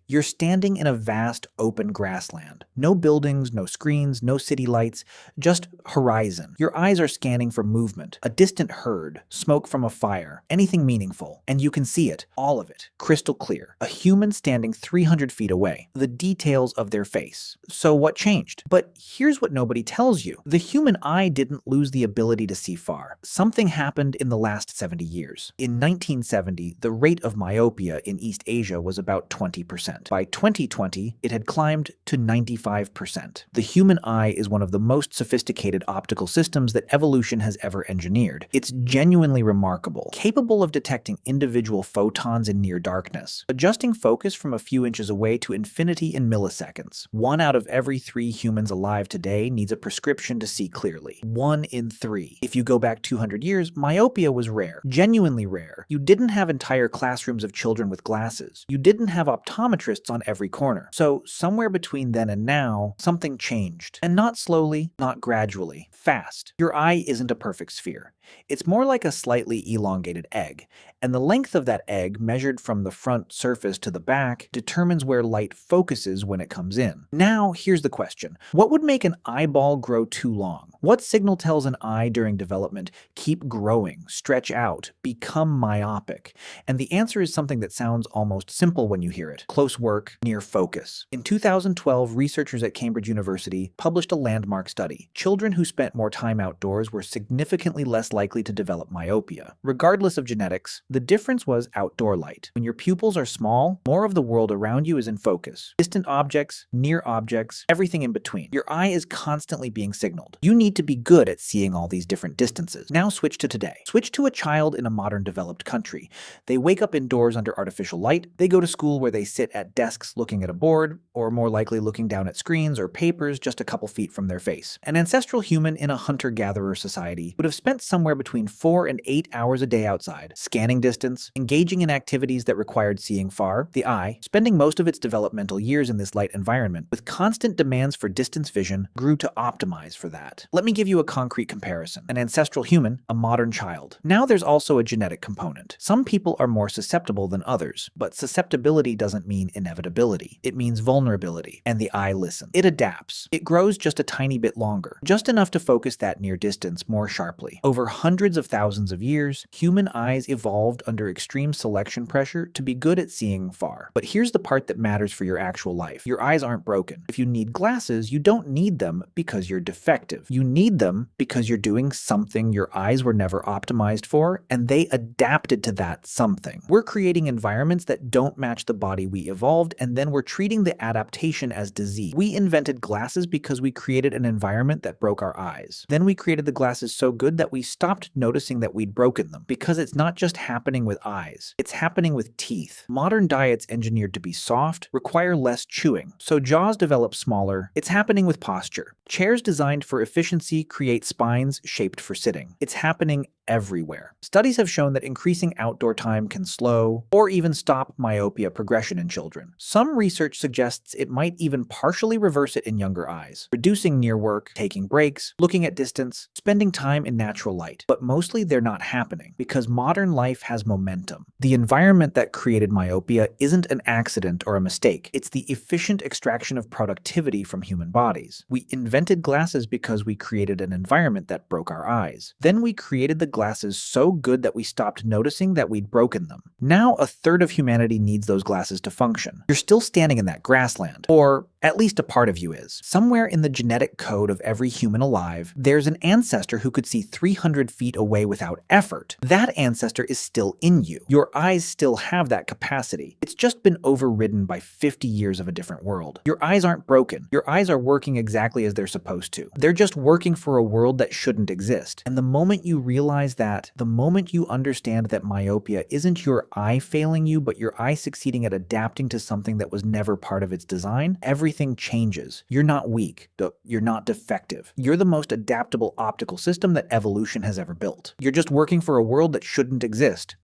You're standing in a vast, open grassland. No buildings, no screens, no city lights, just horizon. Your eyes are scanning for movement, a distant herd, smoke from a fire, anything meaningful, and you can see it, all of it, crystal clear. A human standing 300 feet away, the details of their face. So what changed? But here's what nobody tells you. The human eye didn't lose the ability to see far. Something happened in the last 70 years. In 1970, the rate of myopia in East Asia was about 20%. By 2020, it had climbed to 95%. The human eye is one of the most sophisticated optical systems that evolution has ever engineered. It's genuinely remarkable, capable of detecting individual photons in near darkness, adjusting focus from a few inches away to infinity in milliseconds. 1 out of every 3 humans alive today needs a prescription to see clearly. 1 in 3. If you go back 200 years, myopia was rare, genuinely rare. You didn't have entire classrooms of children with glasses. You didn't have optometrists on every corner. So somewhere between then and now, something changed. And not slowly, not gradually, fast. Your eye isn't a perfect sphere. It's more like a slightly elongated egg, and the length of that egg, measured from the front surface to the back, determines where light focuses when it comes in. Now, here's the question. What would make an eyeball grow too long? What signal tells an eye during development, keep growing, stretch out, become myopic? And the answer is something that sounds almost simple when you hear it. Close work, near focus. In 2012, researchers at Cambridge University published a landmark study. Children who spent more time outdoors were significantly less likely to develop myopia. Regardless of genetics, the difference was outdoor light. When your pupils are small, more of the world around you is in focus. Distant objects, near objects, everything in between. Your eye is constantly being signaled. You need to be good at seeing all these different distances. Now switch to today. Switch to a child in a modern developed country. They wake up indoors under artificial light. They go to school where they sit at desks looking at a board, or more likely looking down at screens or papers just a couple feet from their face. An ancestral human in a hunter-gatherer society would have spent somewhere between 4 and 8 hours a day outside, scanning distance, engaging in activities that required seeing far, the eye, spending most of its developmental years in this light environment, with constant demands for distance vision, grew to optimize for that. Let me give you a concrete comparison. An ancestral human, a modern child. Now there's also a genetic component. Some people are more susceptible than others, but susceptibility doesn't mean inevitability. It means vulnerability, and the eye listens. It adapts. It grows just a tiny bit longer, just enough to focus that near distance more sharply. Over hundreds of thousands of years, human eyes evolved under extreme selection pressure to be good at seeing far. But here's the part that matters for your actual life. Your eyes aren't broken. If you need glasses, you don't need them because you're defective. You need them because you're doing something your eyes were never optimized for, and they adapted to that something. We're creating environments that don't match the body we evolved, and then we're treating the adaptation as disease. We invented glasses because we created an environment that broke our eyes. Then we created the glasses so good that we stopped noticing that we'd broken them, because it's not just happening with eyes, it's happening with teeth. Modern diets engineered to be soft require less chewing, so jaws develop smaller. It's happening with posture. Chairs designed for efficiency create spines shaped for sitting. It's happening everywhere. Studies have shown that increasing outdoor time can slow or even stop myopia progression in children. Some research suggests it might even partially reverse it in younger eyes, reducing near work, taking breaks, looking at distance, spending time in natural light. But mostly they're not happening because modern life has momentum. The environment that created myopia isn't an accident or a mistake. It's the efficient extraction of productivity from human bodies. We invented glasses because we created an environment that broke our eyes. Then we created the glasses so good that we stopped noticing that we'd broken them. Now a third of humanity needs those glasses to function. You're still standing in that grassland, or at least a part of you is. Somewhere in the genetic code of every human alive, there's an ancestor who could see 300 feet away without effort. That ancestor is still in you. Your eyes still have that capacity. It's just been overridden by 50 years of a different world. Your eyes aren't broken. Your eyes are working exactly as they're supposed to. They're just working for a world that shouldn't exist. And the moment you realize that, the moment you understand that myopia isn't your eye failing you, but your eye succeeding at adapting to something that was never part of its design, everything changes. You're not weak. You're not defective. You're the most adaptable optical system that evolution has ever built. You're just working for a world that shouldn't exist.